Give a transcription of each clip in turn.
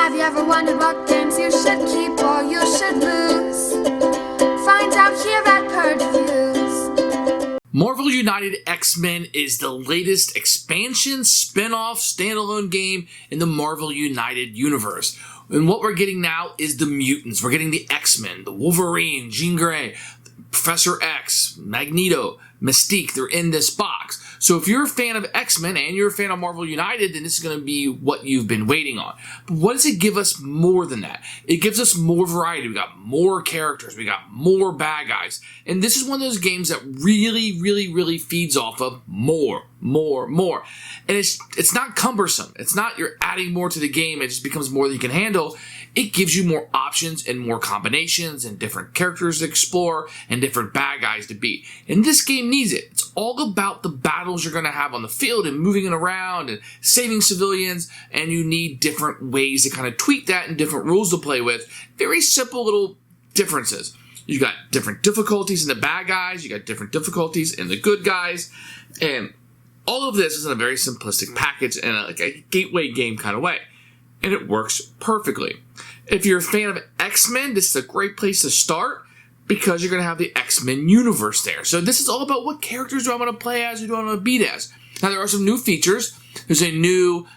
Have you ever wondered what games you should keep or you should lose? Find out here at Purge Reviews. Marvel United X-Men is the latest expansion, spin-off, standalone game in the Marvel United universe. And what we're getting now is the mutants. We're getting the X-Men, the Wolverine, Jean Grey, Professor X, Magneto, Mystique. They're in this box. So if you're a fan of X-Men and you're a fan of Marvel United, then this is going to be what you've been waiting on. But what does it give us more than that? It gives us more variety. We got more characters. We got more bad guys. And this is one of those games that really feeds off of more. And it's not cumbersome. It's not you're adding more to the game. It just becomes more than you can handle. It gives you more options and more combinations and different characters to explore and different bad guys to beat. And this game needs it. It's all about the battles you're going to have on the field and moving it around and saving civilians, and you need different ways to kind of tweak that and different rules to play with. Very simple little differences. You got different difficulties in the bad guys, you got different difficulties in the good guys, and all of this is in a very simplistic package and like a gateway game kind of way. And it works perfectly. If you're a fan of X-Men, this is a great place to start because you're going to have the X-Men universe there. So this is all about what characters do I want to play as, who do I want to beat as. Now there are some new features. There's a new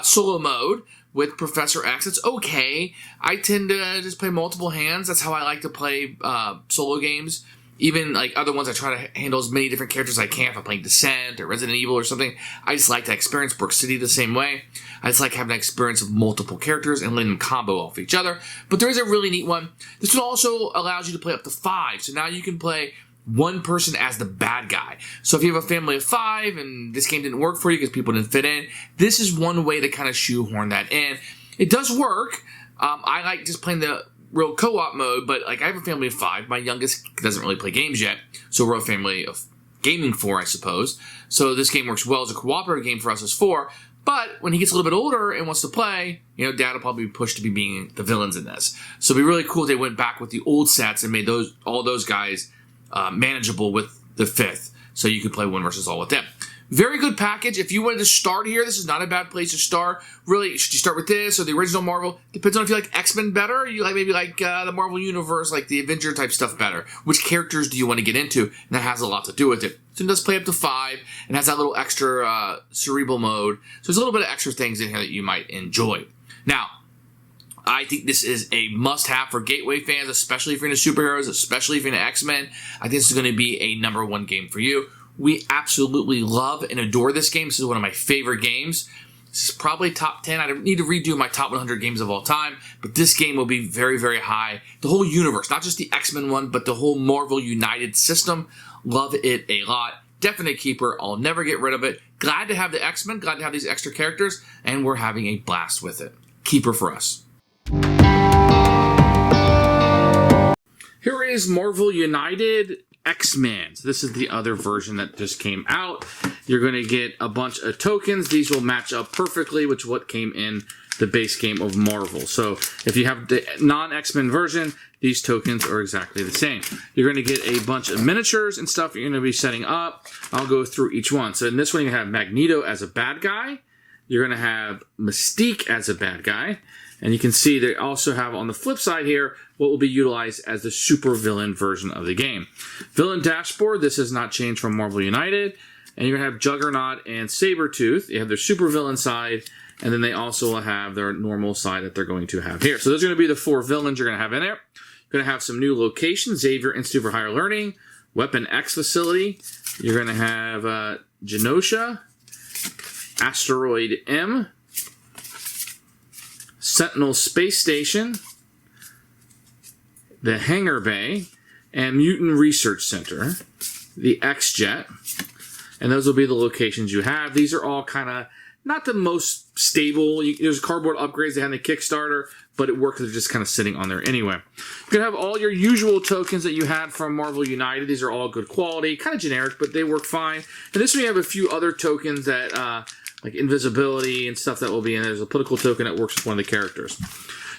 solo mode with Professor X. It's okay. I tend to just play multiple hands. That's how I like to play solo games. Even like other ones, I try to handle as many different characters as I can. If I'm playing Descent or Resident Evil or something, I just like that experience. Brook City the same way. I just like having an experience of multiple characters and letting them combo off each other. But there is a really neat one. This one also allows you to play up to 5. So now you can play one person as the bad guy. So if you have a family of 5 and this game didn't work for you because people didn't fit in, this is one way to kind of shoehorn that in. It does work. I like just playing the real co-op mode, but like I have a family of 5. My youngest doesn't really play games yet, so we're a family of gaming 4, I suppose. So this game works well as a cooperative game for us as 4. But when he gets a little bit older and wants to play, you know, Dad will probably be pushed to be being the villains in this. So it'd be really cool if they went back with the old sets and made all those guys manageable with the 5th, so you could play one versus all with them. Very good package. If you wanted to start here, this is not a bad place to start. Really, should you start with this or the original Marvel? Depends on if you like X-Men better or you like maybe like the Marvel Universe, like the Avenger type stuff better. Which characters do you want to get into? And that has a lot to do with it. So it does play up to 5 and has that little extra cerebral mode. So there's a little bit of extra things in here that you might enjoy. Now, I think this is a must-have for Gateway fans, especially if you're into superheroes, especially if you're into X-Men. I think this is going to be a #1 game for you. We absolutely love and adore this game. This is one of my favorite games. This is probably top 10. I don't need to redo my top 100 games of all time, but this game will be very high. The whole universe, not just the X-Men one, but the whole Marvel United system. Love it a lot. Definite keeper. I'll never get rid of it. Glad to have the X-Men. Glad to have these extra characters, and we're having a blast with it. Keeper for us. Here is Marvel United X-Men. So this is the other version that just came out. You're going to get a bunch of tokens. These will match up perfectly with what came in the base game of Marvel. So if you have the non-X-Men version, these tokens are exactly the same. You're going to get a bunch of miniatures and stuff you're going to be setting up. I'll go through each one. So in this one, you have Magneto as a bad guy. You're going to have Mystique as a bad guy. And you can see they also have on the flip side here what will be utilized as the super villain version of the game. Villain dashboard, this has not changed from Marvel United. And you're going to have Juggernaut and Sabretooth. You have their super villain side, and then they also will have their normal side that they're going to have here. So those are going to be the 4 villains you're going to have in there. You're going to have some new locations, Xavier Institute for Higher Learning, Weapon X Facility. You're going to have Genosha, Asteroid M, Sentinel Space Station, the Hangar Bay, and Mutant Research Center, the X-Jet, and those will be the locations you have. These are all kind of not the most stable. There's cardboard upgrades they had in the Kickstarter, but it works. They're just kind of sitting on there anyway. You're going to have all your usual tokens that you had from Marvel United. These are all good quality, kind of generic, but they work fine. And this one you have a few other tokens that like invisibility and stuff that will be in there. There's a political token that works with one of the characters.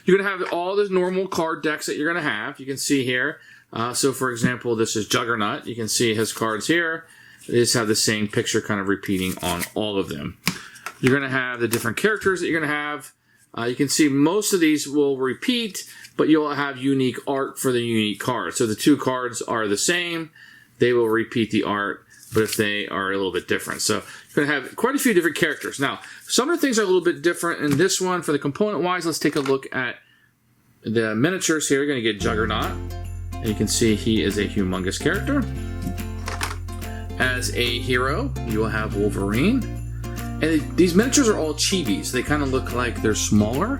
You're going to have all the normal card decks that you're going to have. You can see here. So, for example, this is Juggernaut. You can see his cards here. They just have the same picture kind of repeating on all of them. You're going to have the different characters that you're going to have. You can see most of these will repeat, but you'll have unique art for the unique cards. So the 2 cards are the same. They will repeat the art, but if they are a little bit different. So you're going to have quite a few different characters. Now, some of the things are a little bit different in this one. For the component-wise, let's take a look at the miniatures here. You're going to get Juggernaut. And you can see he is a humongous character. As a hero, you will have Wolverine. And these miniatures are all chibis. They kind of look like they're smaller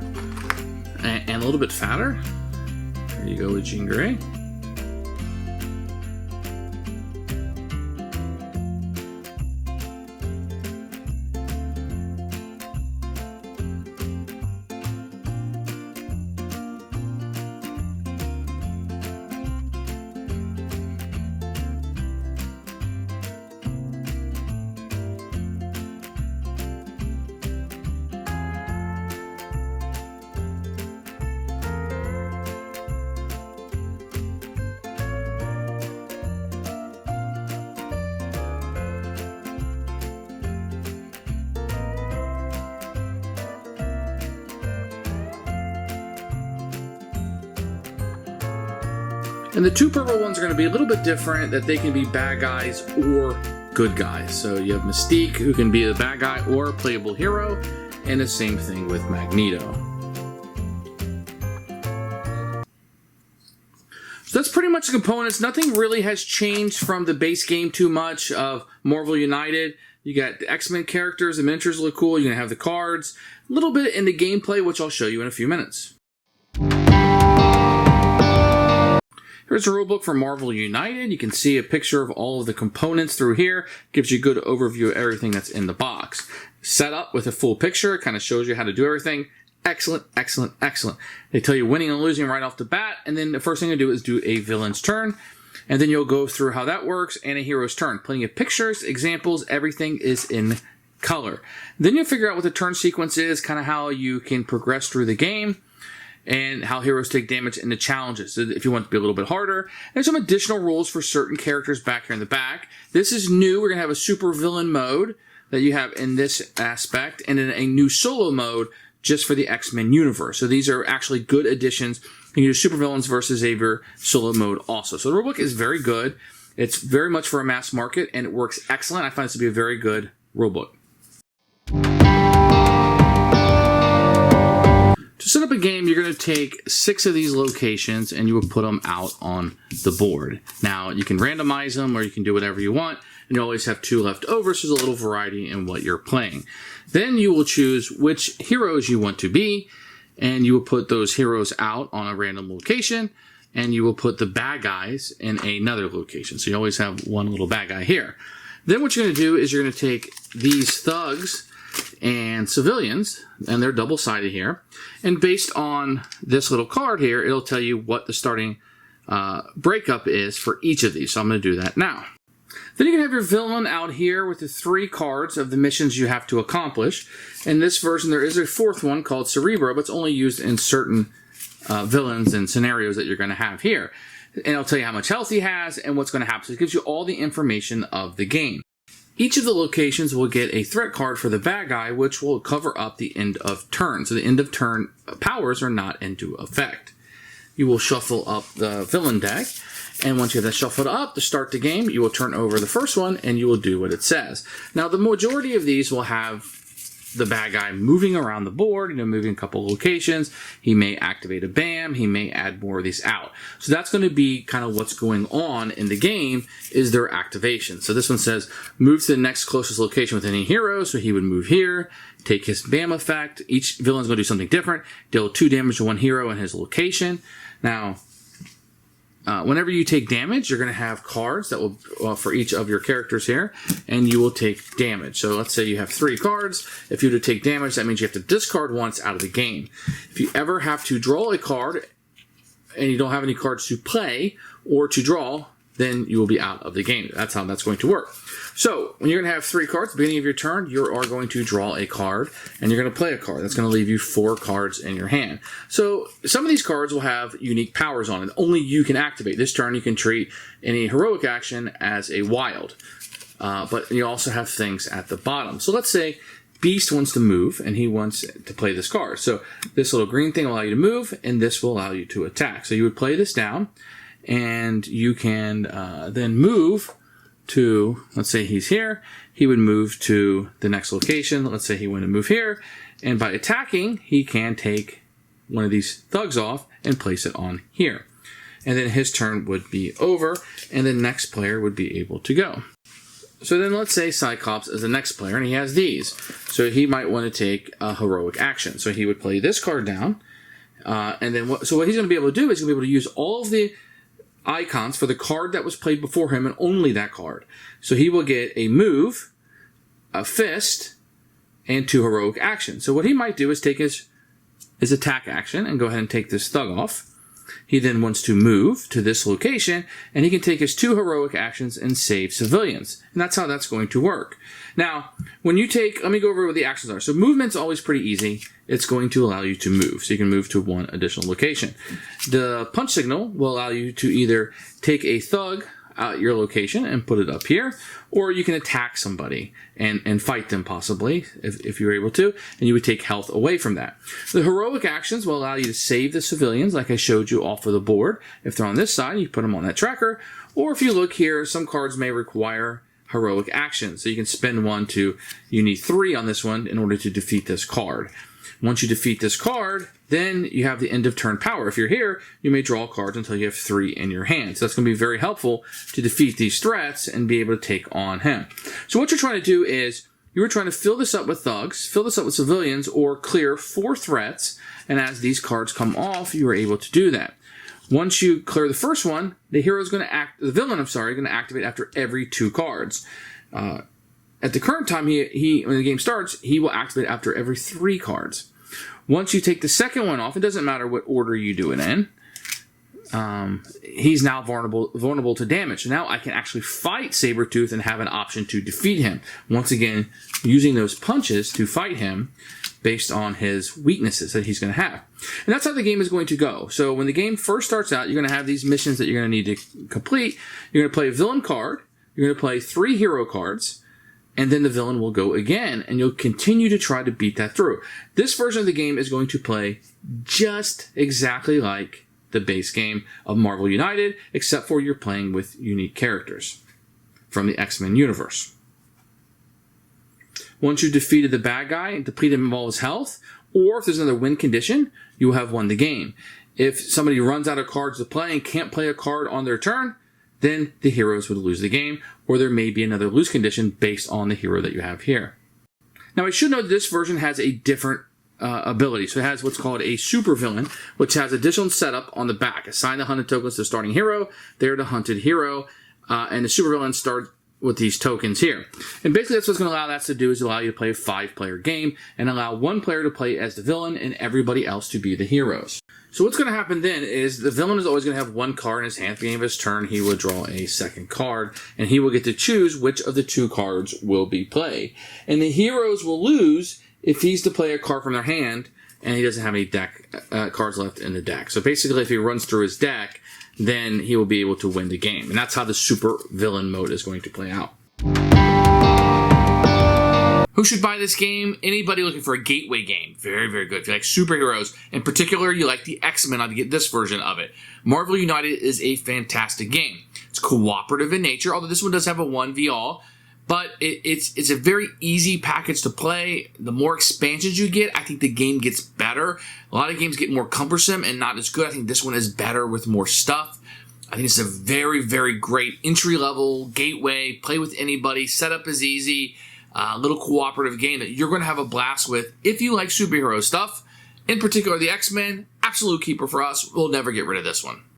and a little bit fatter. There you go with Jean Grey. And the 2 purple ones are going to be a little bit different, that they can be bad guys or good guys. So you have Mystique, who can be a bad guy or a playable hero, and the same thing with Magneto. So that's pretty much the components. Nothing really has changed from the base game too much of Marvel United. You got the X-Men characters, the miniatures look cool, you're going to have the cards, a little bit in the gameplay, which I'll show you in a few minutes. Here's a rulebook for Marvel United. You can see a picture of all of the components through here. Gives you a good overview of everything that's in the box. Set up with a full picture. Kind of shows you how to do everything. Excellent, excellent, excellent. They tell you winning and losing right off the bat. And then the first thing to do is do a villain's turn. And then you'll go through how that works and a hero's turn. Plenty of pictures, examples, everything is in color. Then you'll figure out what the turn sequence is, kind of how you can progress through the game, and how heroes take damage in the challenges, so if you want it to be a little bit harder. There's some additional rules for certain characters back here in the back. This is new. We're going to have a super villain mode that you have in this aspect, and then a new solo mode just for the X-Men universe. So these are actually good additions. You can use super villains versus Xavier solo mode also. So the rulebook is very good. It's very much for a mass market, and it works excellent. I find this to be a very good rulebook. To set up a game, you're going to take 6 of these locations and you will put them out on the board. Now, you can randomize them or you can do whatever you want, and you always have 2 left over, so there's a little variety in what you're playing. Then you will choose which heroes you want to be, and you will put those heroes out on a random location, and you will put the bad guys in another location. So you always have one little bad guy here. Then what you're going to do is you're going to take these thugs and civilians, and they're double-sided here, and based on this little card here, it'll tell you what the starting breakup is for each of these. So I'm going to do that now. Then you can have your villain out here with the 3 cards of the missions you have to accomplish. In this version, there is a 4th one called Cerebro, but it's only used in certain villains and scenarios that you're going to have here. And it'll tell you how much health he has and what's going to happen. So it gives you all the information of the game. Each of the locations will get a threat card for the bad guy, which will cover up the end of turn. So the end of turn powers are not into effect. You will shuffle up the villain deck, and once you have that shuffled up to start the game, you will turn over the first one, and you will do what it says. Now, the majority of these will have the bad guy moving around the board, moving a couple locations. He may activate a BAM. He may add more of these out. So that's going to be kind of what's going on in the game, is their activation. So this one says, move to the next closest location with any hero. So he would move here, take his BAM effect. Each villain's going to do something different. Deal 2 damage to one hero in his location. Now, whenever you take damage, you're going to have cards that will for each of your characters here, and you will take damage. So let's say you have 3 cards. If you were to take damage, that means you have to discard once out of the game. If you ever have to draw a card and you don't have any cards to play or to draw, then you will be out of the game. That's how that's going to work. So when you're going to have 3 cards at the beginning of your turn, you are going to draw a card, and you're going to play a card. That's going to leave you 4 cards in your hand. So some of these cards will have unique powers on it. Only you can activate. This turn, you can treat any heroic action as a wild. But you also have things at the bottom. So let's say Beast wants to move, and he wants to play this card. So this little green thing will allow you to move, and this will allow you to attack. So you would play this down, and you can then move to, let's say he's here, he would move to the next location. Let's say he wanted to move here, and by attacking, he can take one of these thugs off and place it on here. And then his turn would be over, and the next player would be able to go. So then let's say Cyclops is the next player, and he has these. So he might want to take a heroic action. So he would play this card down, and then what he's going to be able to do is he's going to be able to use all of the icons for the card that was played before him, and only that card. So he will get a move, a fist, and 2 heroic actions. So what he might do is take his attack action and go ahead and take this thug off. He then wants to move to this location, and he can take his 2 heroic actions and save civilians. And that's how that's going to work. Now, when you take, let me go over what the actions are. So movement's always pretty easy. It's going to allow you to move. So you can move to 1 additional location. The punch signal will allow you to either take a thug out your location and put it up here, or you can attack somebody and fight them possibly if you're able to, and you would take health away from that. The heroic actions will allow you to save the civilians like I showed you off of the board. If they're on this side, you put them on that tracker, or if you look here, some cards may require heroic actions. So you can spend 1 to, you need 3 on this one in order to defeat this card. Once you defeat this card, then you have the end of turn power. If you're here, you may draw cards until you have 3 in your hand. So that's going to be very helpful to defeat these threats and be able to take on him. So what you're trying to do is you were trying to fill this up with thugs, fill this up with civilians, or clear 4 threats. And as these cards come off, you are able to do that. Once you clear the first one, the villain, going to activate after every 2 cards. At the current time, when the game starts, he will activate after every 3 cards. Once you take the second one off, it doesn't matter what order you do it in, he's now vulnerable to damage. Now I can actually fight Sabretooth and have an option to defeat him. Once again, using those punches to fight him based on his weaknesses that he's going to have. And that's how the game is going to go. So when the game first starts out, you're going to have these missions that you're going to need to complete. You're going to play a villain card. You're going to play 3 hero cards. And then the villain will go again, and you'll continue to try to beat that through. This version of the game is going to play just exactly like the base game of Marvel United, except for you're playing with unique characters from the X-Men universe. Once you've defeated the bad guy and depleted him of all his health, or if there's another win condition, you will have won the game. If somebody runs out of cards to play and can't play a card on their turn, then the heroes would lose the game, or there may be another lose condition based on the hero that you have here. Now, I should note that this version has a different ability. So it has what's called a supervillain, which has additional setup on the back. Assign the hunted tokens to the starting hero. They're the hunted hero, and the supervillain starts with these tokens here. And basically that's what's going to allow that to do is allow you to play a 5-player game and allow 1 player to play as the villain and everybody else to be the heroes. So what's going to happen then is the villain is always going to have 1 card in his hand. At the beginning of his turn, he will draw a second card, and he will get to choose which of the 2 cards will be played. And the heroes will lose if he's to play a card from their hand and he doesn't have any deck cards left in the deck. So basically, if he runs through his deck, then he will be able to win the game. And that's how the super villain mode is going to play out. Who should buy this game? Anybody looking for a gateway game. Very, very good. If you like superheroes, in particular, you like the X-Men, I'd get this version of it. Marvel United is a fantastic game. It's cooperative in nature, although this one does have a 1v-all. But it's a very easy package to play. The more expansions you get, I think the game gets better. A lot of games get more cumbersome and not as good. I think this one is better with more stuff. I think it's a very, very great entry-level gateway. Play with anybody. Setup is easy. Little cooperative game that you're going to have a blast with if you like superhero stuff. In particular, the X-Men, absolute keeper for us. We'll never get rid of this one.